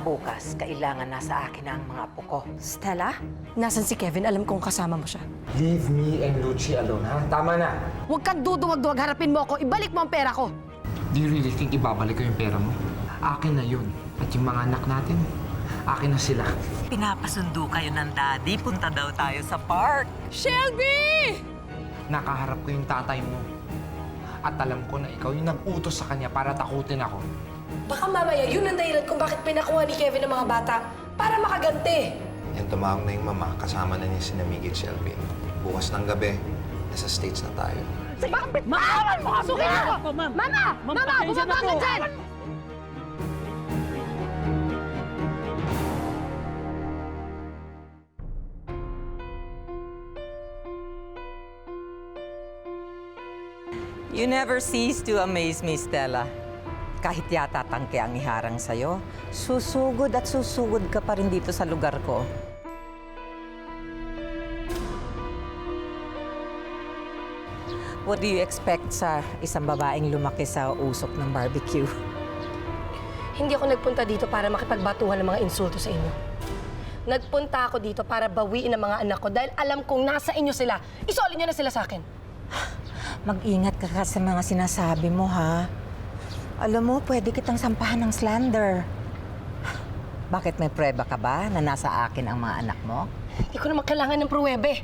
bukas, kailangan nasa akin na ang mga apo ko. Stella? Nasaan si Kevin? Alam kong kasama mo siya. Leave me and Lucci alone, ha? Tama na. Huwag kang duduwag-duwag, harapin mo ako. Ibalik mo ang pera ko. Do you really think ibabalik ko yung pera mo? Akin na yun. At yung mga anak natin, akin na sila. Pinapasundo kayo ng daddy. Punta daw tayo sa park. Shelby! Nakaharap ko yung tatay mo. At alam ko na ikaw yung nag-utos sa kanya para takutin ako. Baka mamaya yun ang dahilan kung bakit pinakuha ni Kevin ng mga bata para makaganti. Yan, tumawag na yung mama. Kasama na niya si Miggy at Shelby. Bukas ng gabi, nasa States na tayo. Bakit? Maawan mo! Kasukin ako! Mama! Mama! Bumaba ka dyan! You never cease to amaze me, Stella. Kahit yata tangke ang iharang sa'yo, susugod at susugod ka pa rin dito sa lugar ko. What do you expect sa isang babaeng lumaki sa usok ng barbecue? Hindi ako nagpunta dito para makipagbatuhan ng mga insulto sa inyo. Nagpunta ako dito para bawiin ang mga anak ko dahil alam kong nasa inyo sila. Isolin niyo na sila sa akin. Mag-ingat ka sa mga sinasabi mo, ha? Alam mo, pwede kitang sampahan ng slander. Bakit may prueba ka ba na nasa akin ang mga anak mo? Hindi ko naman kailangan ng pruwebe.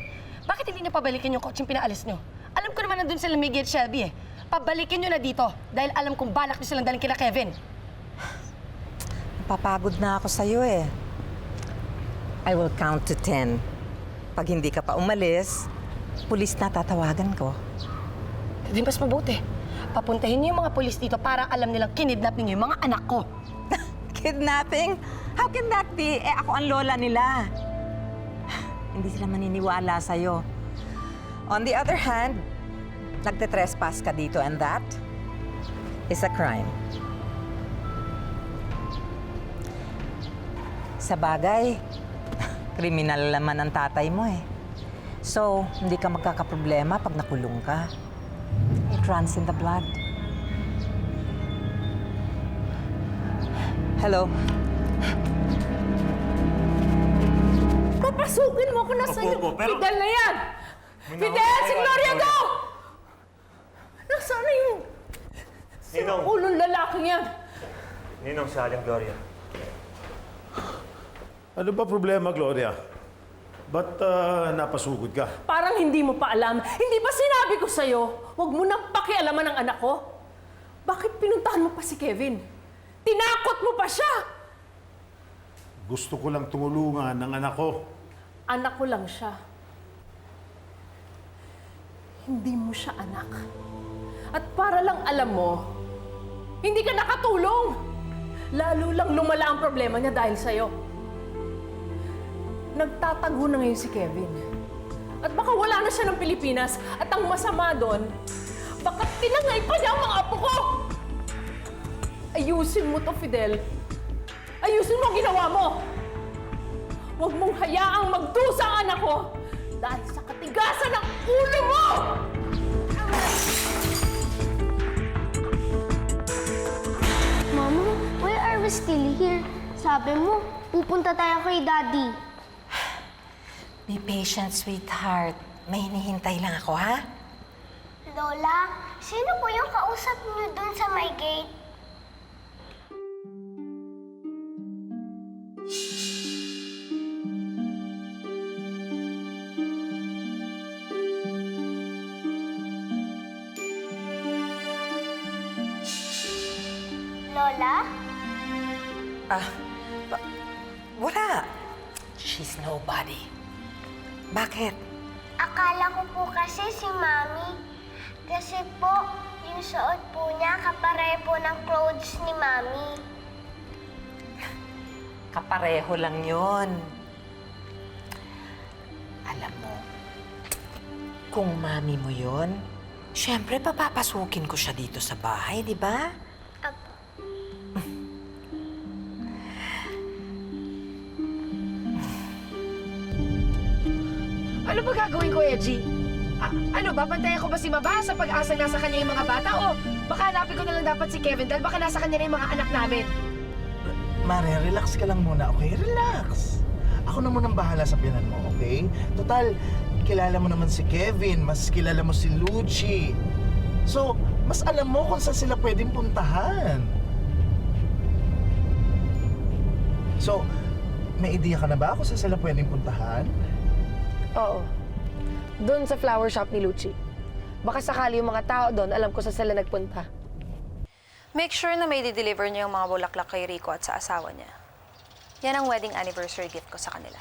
Bakit hindi niyo pabalikin yung kotseng pinaalis niyo? Alam ko naman nandun sila Miggy at Shelby eh. Pabalikin niyo na dito dahil alam kong balak niyo silang dalhin kila Kevin. Napapagod na ako sa'yo eh. I will count to 10. Pag hindi ka pa umalis, pulis na tatawagan ko. Hindi mas mabuti. Papuntahin niyo yung mga pulis dito para alam nilang kinidnap niyo yung mga anak ko. Kidnapping? How can that be? Eh, ako ang lola nila. Hindi sila maniniwala sa'yo. On the other hand, nagte-trespass ka dito and that is a crime. Sa bagay, kriminal naman ang tatay mo eh. So, hindi ka magkakaproblema pag nakulong ka. It runs in the blood. Hello? Papasukin mo ako na sa'yo. Fidel na yan! Fidel! Si Gloria, go! Nasaan na yung... Ninong! ulong lalaking yan? Ninong, si Aling Gloria. Ano ba problema, Gloria? Ba't napasugod ka? Parang hindi mo pa alam. Hindi ba sinabi ko sa'yo, huwag mo nang pakialaman ng anak ko? Bakit pinuntahan mo pa si Kevin? Tinakot mo pa siya! Gusto ko lang tumulungan ng anak ko. Anak ko lang siya. Hindi mo siya anak. At para lang alam mo, hindi ka nakatulong. Lalo lang lumala ang problema niya dahil sa'yo. Nagtatago na ngayon si Kevin. At baka wala na siya ng Pilipinas. At ang masama doon, baka tinangay pa niya ang mga apo ko! Ayusin mo to, Fidel. Ayusin mo ang ginawa mo! Huwag mong hayaang magdusa ang anak ko dahil sa katigasan ng ulo mo! Mama, why are we still here? Sabi mo, pupunta tayo kay Daddy. Be patient, sweetheart. May hinihintay lang ako, ha? Lola, sino po yung kausap niyo dun sa my gate? Lola? Wala. She's nobody. Bakit? Akala ko po kasi si Mami. Kasi po, yung suot po niya kapare po ng clothes ni Mami. Kapareho lang yon. Alam mo, kung mami mo yon, syempre papapasukin ko siya dito sa bahay, di ba? Ano ba gagawin ko, Edgy? Ano, babantayan ko ba si Maba sa pag-asa nasa kanya yung mga bata? O baka hanapin ko na lang dapat si Kevin dahil baka nasa kanya na yung mga anak namin? Mare, relax ka lang muna, okay? Relax. Ako na munang bahala sa pinan mo, okay? Total, kilala mo naman si Kevin, mas kilala mo si Lucci. So, mas alam mo kung saan sila pwedeng puntahan. So, may idea ka na ba kung saan sila pwedeng puntahan? Oo. Doon sa flower shop ni Lucci. Baka sakali yung mga tao doon, alam ko saan sila nagpunta. Make sure na may di-deliver niyo yung mga bulaklak kay Rico at sa asawa niya. Yan ang wedding anniversary gift ko sa kanila.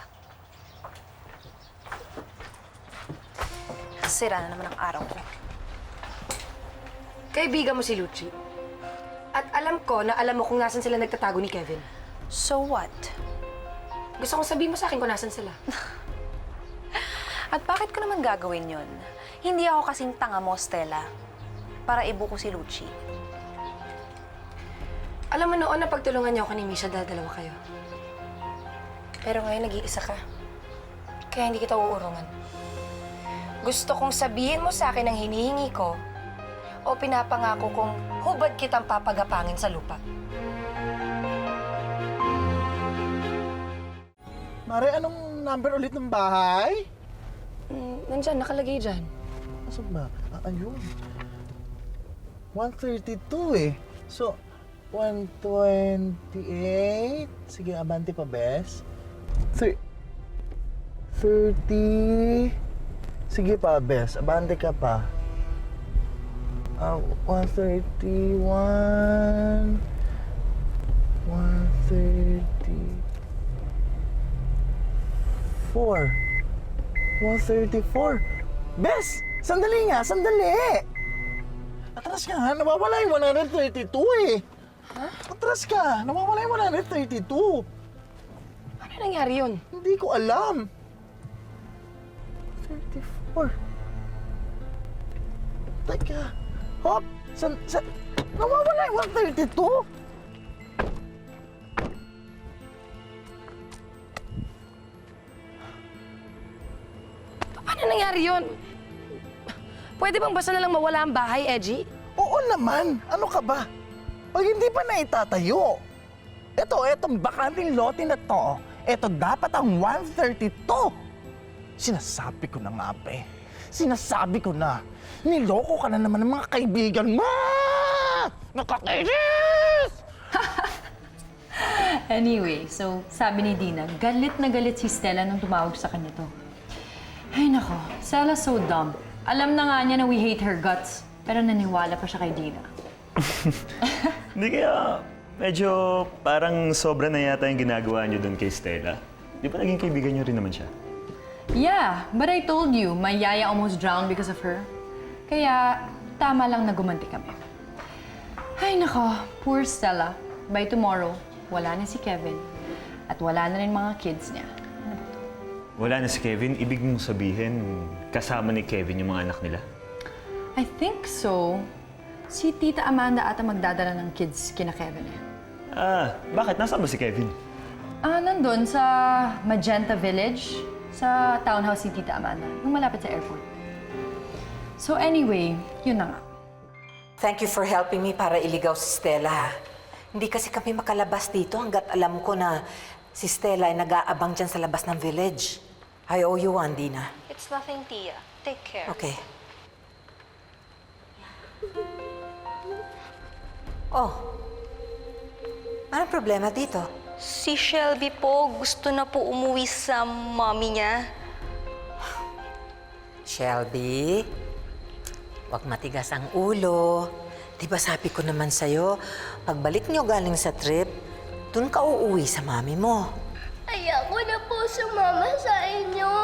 Sira na naman ang araw ko. Kaibigan mo si Lucci. At alam ko na alam mo kung nasan sila nagtatago ni Kevin. So what? Gusto kong sabihin mo sa akin kung nasan sila. At bakit ko naman gagawin yun? Hindi ako kasing tanga mo, Stella, para ibuko si Lucci. Alam mo noon na pagtulungan niyo ako ni Misha dahil dalawa kayo. Pero ngayon nag-iisa ka. Kaya hindi kita uurungan. Gusto kong sabihin mo sa akin ang hinihingi ko o pinapangako kong hubad kitang papagapangin sa lupa. Mare, anong number ulit ng bahay? Nandyan, nakalagay dyan. Asan ba? Ayun. 132 eh. So, 128. Sige, abante pa, bes. 30. Sige pa, bes. Abante ka pa. 131. 134. 134. Bes! Sandali nga, sandali! Atras ka nga, nawawala yung 132 eh. Ha? Atras ka, nawawala yung 132. Ano nangyari yun? Hindi ko alam. 34. Teka, hop! Nawawala yung 132? Paano nangyari yun? Pwede bang basta na lang mawala ang bahay, Edgy? Oo naman. Ano ka ba? Pag hindi pa na itatayo. Etong bakanting lote na to, ito dapat ang 132. Sinasabi ko na nga, pe. Sinasabi ko na. Niloko ka na naman ng mga kaibigan mo! Nakakainis! Anyway, so sabi ni Dina, galit na galit si Stella nung tumawag sa kanya to. Ay nako, Stella's so dumb. Alam na nga niya na we hate her guts, pero naniwala pa siya kay Dina. Hindi kaya medyo parang sobra na yata yung ginagawa niyo doon kay Stella. Di ba naging kaibigan niyo rin naman siya? Yeah, but I told you, my yaya almost drowned because of her. Kaya tama lang na gumanti kami. Ay nako, poor Stella. By tomorrow, wala na si Kevin. At wala na rin mga kids niya. Wala na si Kevin, ibig mong sabihin kasama ni Kevin yung mga anak nila? I think so. Si Tita Amanda ata magdadala ng kids kina Kevin eh. Bakit? Nasaan ba si Kevin? Nandun sa Magenta Village, sa townhouse ni Tita Amanda, nung malapit sa airport. So anyway, yun na nga. Thank you for helping me para iligaw si Stella. Hindi kasi kami makalabas dito hanggat alam ko na si Stella ay nag-aabang dyan sa labas ng village. I owe you one, Dina. It's nothing, Tia. Take care. Okay. Oh. Anong problema dito? Si Shelby po, gusto na po umuwi sa mommy niya. Shelby, wag matigas ang ulo. Di ba sabi ko naman sa'yo, pagbalik niyo galing sa trip, dun ka uuwi sa mami mo. Ayoko na po sumama sa inyo.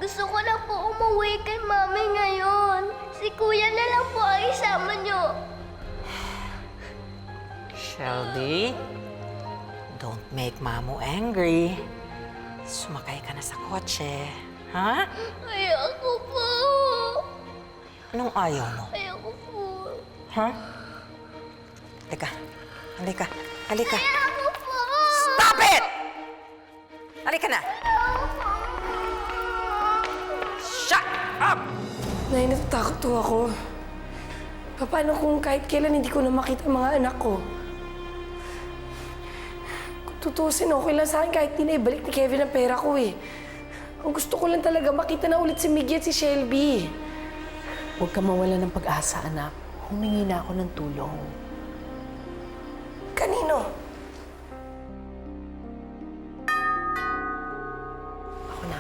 Gusto ko na po umuwi kay mami ngayon. Si kuya na lang po ang isama niyo. Shelby, don't make Mamo angry. Sumakay ka na sa kotse. Ha? Ayoko po. Anong ayaw mo? Ayoko po. Ha? Halika. Halika. Halika. Ayoko po. Stop it! Halika na. Shut up! Nay, natatakot to ako. Paano kung kahit kailan hindi ko na makita ang mga anak ko? tutusin, okay lang sa akin kahit di na ibalik ni Kevin ang pera ko eh. Ang gusto ko lang talaga makita na ulit si Miggy at si Shelby. Huwag ka mawala ng pag-asa, anak. Humingi na ako ng tulong. Kanino? Ako na.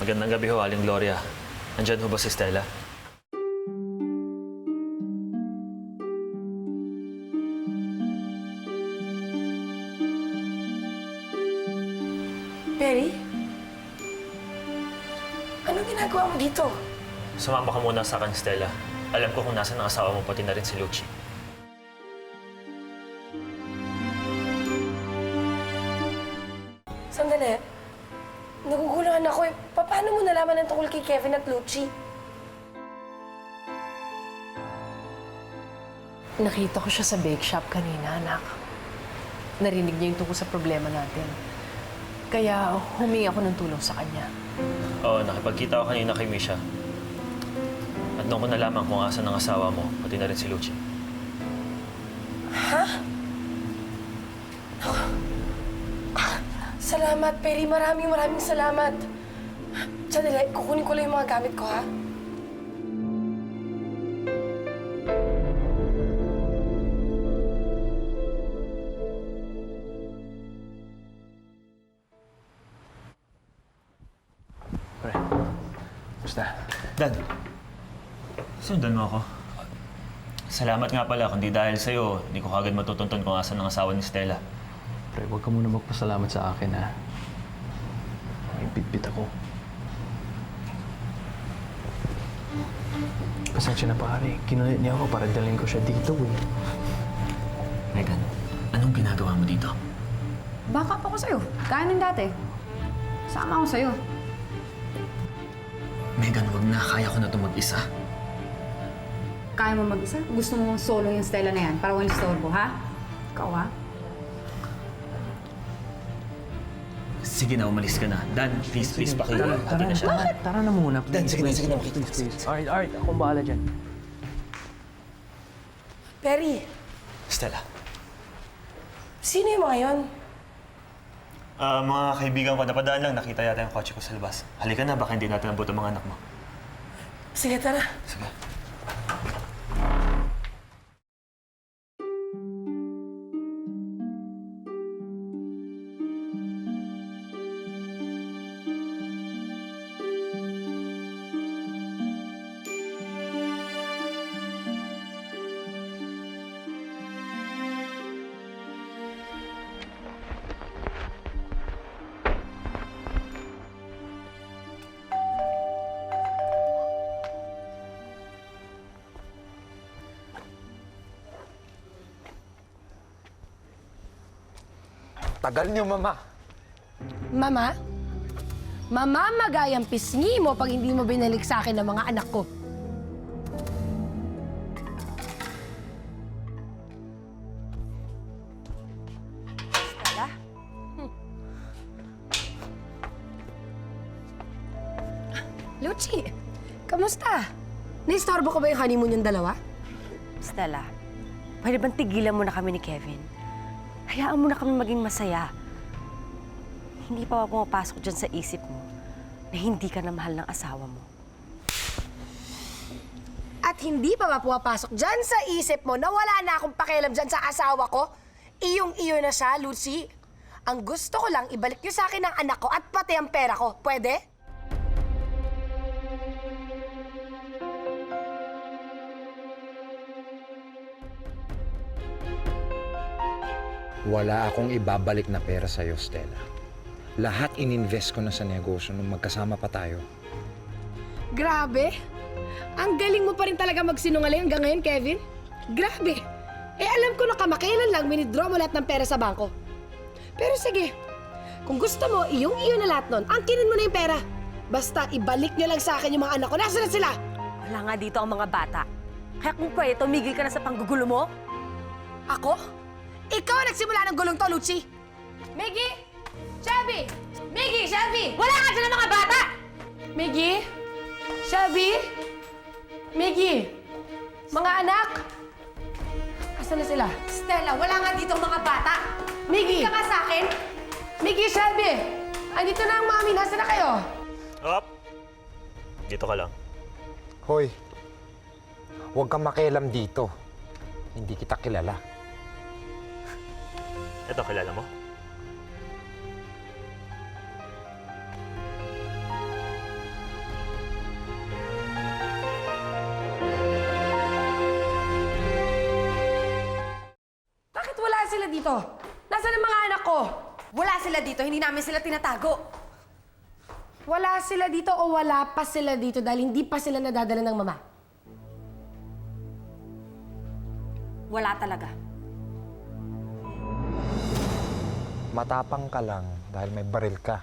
Magandang gabi ho, Aling Gloria. Nandyan ho ba si Stella? Perry? Anong ginagawa mo dito? Sumama ka muna sa akin, Stella. Alam ko kung nasan ang asawa mo, pati na rin si Lucci. Sandali. Naguguluhan ako eh. Paano mo nalaman ang tungkol kay Kevin at Lucci? Nakita ko siya sa bake shop kanina, anak. Narinig niya yung tungkol sa problema natin. Kaya humingi ako ng tulong sa kanya. Oo, nakipagkita ako kanina kay Misha. At noon ko nalaman kung asan ang asawa mo, pati na rin si Lucci. Salamat, Perry. Maraming salamat. Sandali, kukunin ko lang yung mga gamit ko, ha? Pre, basta. Dan, sundan mo ako. Salamat nga pala, kundi dahil sa'yo, hindi ko kagad matutuntun kung asan ang asawa ni Stella. Pre, huwag ka muna magpasalamat sa akin, ha? May bitbit ako. Pasensya na, pare. Kinulit niya ako para dalhin ko siya dito, eh. Megan, anong ginagawa mo dito? Backup ako sa'yo. Kaya ng dati. Sama ako sa'yo. Megan, wag na. Kaya ko na ito mag-isa. Kaya mo mag-isa? Gusto mo solo yung Stella na yan para walang istorbo, ha? Ikaw, ha? Sige na, umalis ka na. Dan, please, pakita. Tara na siya. Tara na muna, please. Dan, sige na. Please. Alright. Akong bahala dyan. Perry, Stella. sino yung mga yun? Mga kaibigan ko, napadaan lang. Nakita yata yung kotse ko sa labas. Halika na, baka hindi natin nabot ang mga anak mo. Sige, tara. Sige. Tagal niyo, Mama. Mama? Mama, magayang pisngi mo pag hindi mo binalik sa akin ang mga anak ko. Stella? Lucci, kamusta? Naistorbo ko ba yung honeymoon yung dalawa? Stella, pwede bang tigilan mo na kami ni Kevin? Hayaan mo na kami maging masaya. Hindi pa pumapasok dyan sa isip mo na hindi ka na mahal ng asawa mo. At hindi pa ba pumapasok dyan sa isip mo na wala na akong pakialam dyan sa asawa ko? Iyong-iyo na siya, Lucy. Ang gusto ko lang, ibalik niyo sa akin ang anak ko at pati ang pera ko. Pwede? Wala akong ibabalik na pera sa'yo, Stella. Lahat ininvest ko na sa negosyo nung magkasama pa tayo. Grabe. Ang galing mo pa rin talaga magsinungaling hanggang ngayon, Kevin. Grabe. Alam ko na kamakailan lang winidraw mo lahat ng pera sa bangko. Pero sige, kung gusto mo, iyong-iyo na lahat nun, angkinin mo na yung pera. Basta ibalik niyo lang sa akin yung mga anak ko. Nasaan na sila? Wala nga dito ang mga bata. Kaya kung pwede, tumigil ka na sa panggugulo mo. Ako? Ikaw ang nagsimula ng gulong to, Lucci! Miggy! Shelby! Miggy! Shelby! Wala nga dyan ang mga bata! Miggy? Shelby? Miggy? Mga anak! Asan na sila? Stella, wala nga dito ang mga bata! Miggy! Ka nga sa akin! Miggy, Shelby! Andito na ang mami. Nasaan na kayo? Up! Dito ka lang. Hoy, huwag kang makialam dito. Hindi kita kilala. Ito, kilala mo? Bakit wala sila dito? Nasaan ang mga anak ko? Wala sila dito, hindi namin sila tinatago. Wala sila dito o wala pa sila dito dahil hindi pa sila nadadala ng mama? Wala talaga. Matapang ka lang dahil may baril ka.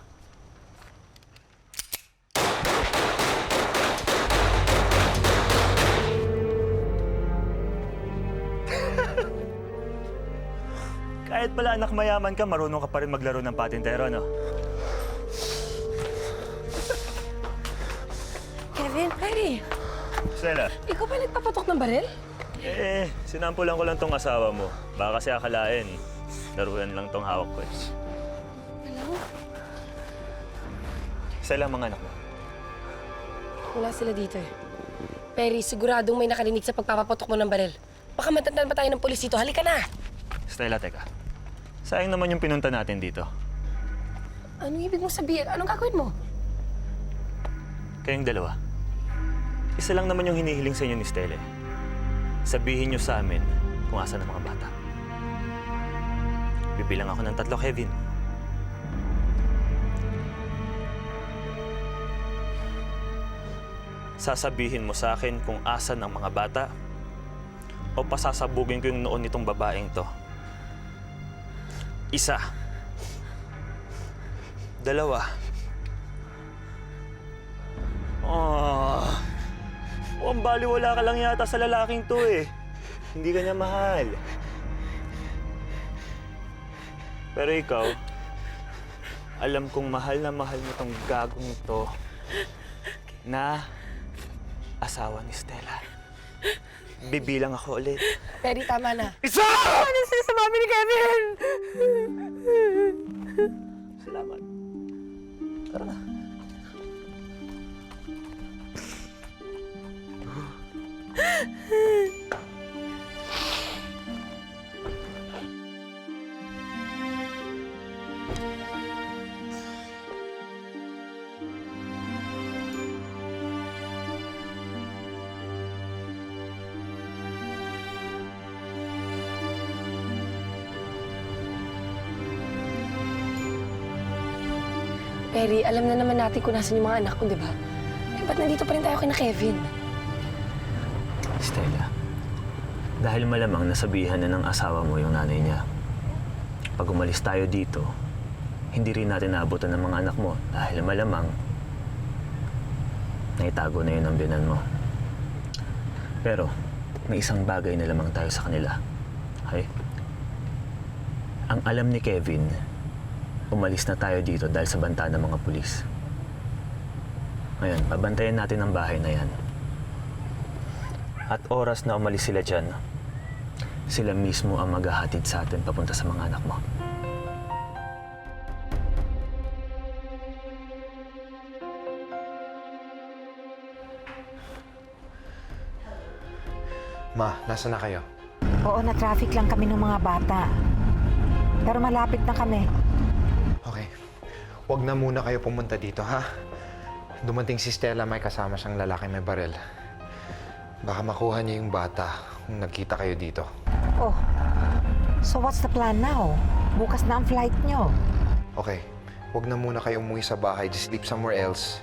Kahit pala anak mayaman ka, marunong ka pa rin maglaro ng patintero, no? Kevin, Perry, Stella, ikaw ba nagpapatok ng baril? sinampulan ko lang tong asawa mo. Baka kasi akalain, laruan lang tong hawak ko. Isa lang mga anak mo. Wala sila dito eh. Perry, siguradong may nakarinig sa pagpapaputok mo ng baril. Baka matandaan pa tayo ng pulis dito. Halika na! Stella, teka. Sayang naman yung pinunta natin dito. Anong ibig mong sabihin? Anong gagawin mo? Kayong dalawa. Isa lang naman yung hinihiling sa inyo ni Stella. Sabihin niyo sa amin kung asan ang mga bata. Bibilang ako ng 3, Kevin. Sasabihin mo sa akin kung asan ang mga bata o pasasabugin ko yung noon nitong babaeng to. 1. 2. Ang baliwala ka lang yata sa lalaking to eh. Hindi ka niya mahal. Pero ikaw, alam kong mahal na mahal mo tong gagong to na asawa ni Stella. Bibilang ako ulit. Perry, tama na. Isa! Ano sila sa mami ni Kevin? Salamat. Tara na. Perry, alam na naman natin kung nasan yung mga anak ko, di ba? Eh, ba't nandito pa rin tayo kina Kevin? Stella, dahil malamang nasabihan na ng asawa mo yung nanay niya. Pag umalis tayo dito, hindi rin natin naabutan ng mga anak mo dahil malamang naitago na yun ang binan mo. Pero may isang bagay na lamang tayo sa kanila. Okay? Ang alam ni Kevin, umalis na tayo dito dahil sa banta ng mga pulis. Ngayon, babantayan natin ang bahay na yan. At oras na umalis sila dyan, sila mismo ang maghahatid sa atin papunta sa mga anak mo. Ma, nasa na kayo? Oo, na-traffic lang kami ng mga bata. Pero malapit na kami. Okay. Huwag na muna kayo pumunta dito, ha? Dumating si Stella, may kasama siyang lalaki may baril. Baka makuha niya yung bata kung nagkita kayo dito. Oh, so what's the plan now? Bukas na ang flight nyo. Okay. Huwag na muna kayo umuwi sa bahay. Just sleep somewhere else.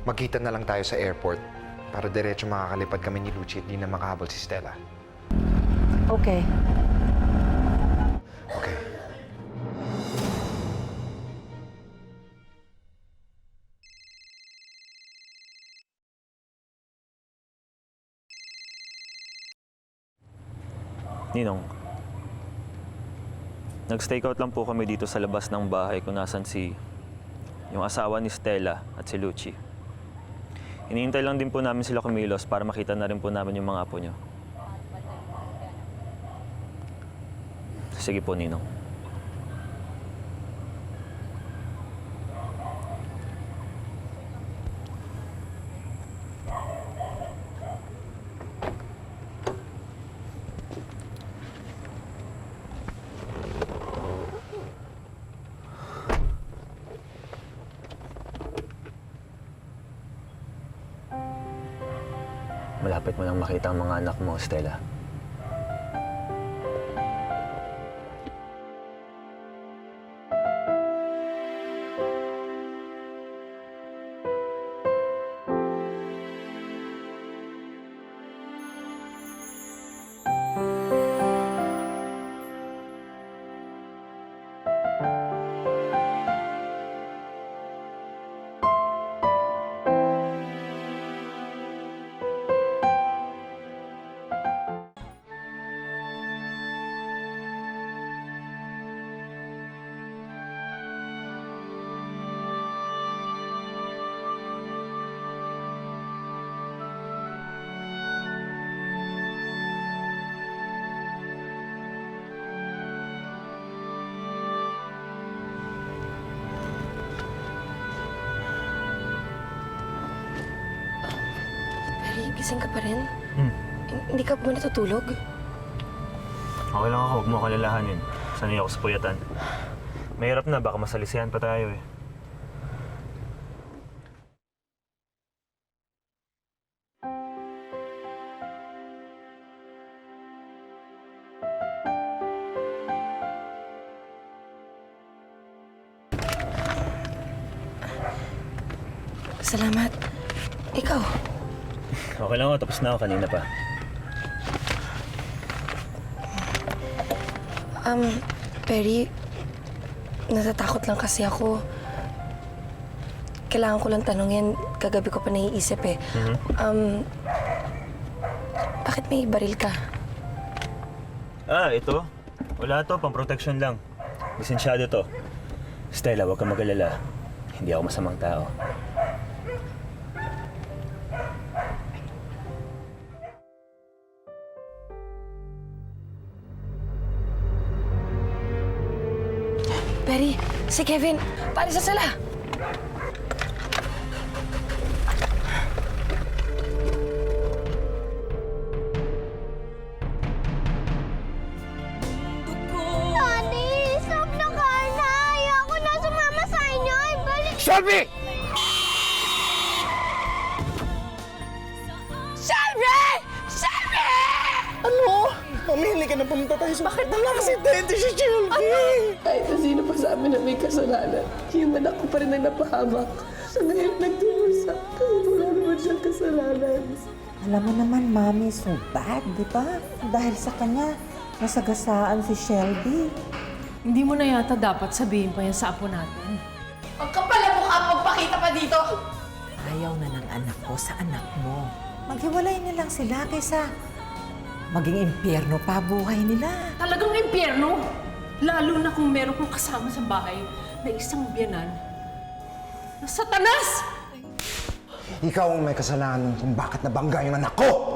Magkita na lang tayo sa airport para diretso makakalipad kami ni Lucci at di na makahabol si Stella. Okay. Okay. Ninong, nag-stakeout lang po kami dito sa labas ng bahay kung nasan yung asawa ni Stella at si Lucci. Hinihintay lang din po namin sila kumilos para makita na rin po namin yung mga apo nyo. Sige po, Ninong. Malapit mo nang makita ang mga anak mo, Stella. Gising ka pa rin? Hindi ka ba natutulog? Okay lang ako, huwag mo kalalahanin. Sanay ako sa puyatan. Mahirap na, baka masalisihan pa tayo eh. Salamat. Ikaw? Okay lang ako, tapos na ako kanina pa. Perry, natatakot lang kasi ako. Kailangan ko lang tanungin, kagabi ko pa naiisip eh. Bakit may baril ka? Ito. Wala to, pang-protection lang. Lisensyado to. Stella, huwag kang mag-alala. Hindi ako masamang tao. Perry, si Kevin, paalis na sila! Daddy, stop na ka na! Ayoko na sumama sa inyo! Ibalik... Shelby! Shelby! Shelby! Ano? Mami, hindi ka na pumunta tayo sa... Bakit na aksidente si Shelby? Kahit na sino pa sa amin na may kasalanan, yung anak ko pa rin ang napahamak. Sa ngayon nagdurusa, kahit wala naman siyang kasalanan. Alam mo naman, Mami, so bad, di ba? Dahil sa kanya, nasagasaan si Shelby. Hindi mo na yata dapat sabihin pa yan sa apo natin. Ang kapal ang mukha, magpakita pa dito! Ayaw na ng anak ko sa anak mo. Maghiwalay na lang sila kaysa maging impyerno pa buhay nila. Talagang impyerno! Lalo na kung meron kong kasama sa bahay na isang biyanan na Satanas! Ikaw ang may kasalanan kung bakit nabangga yung anak ko!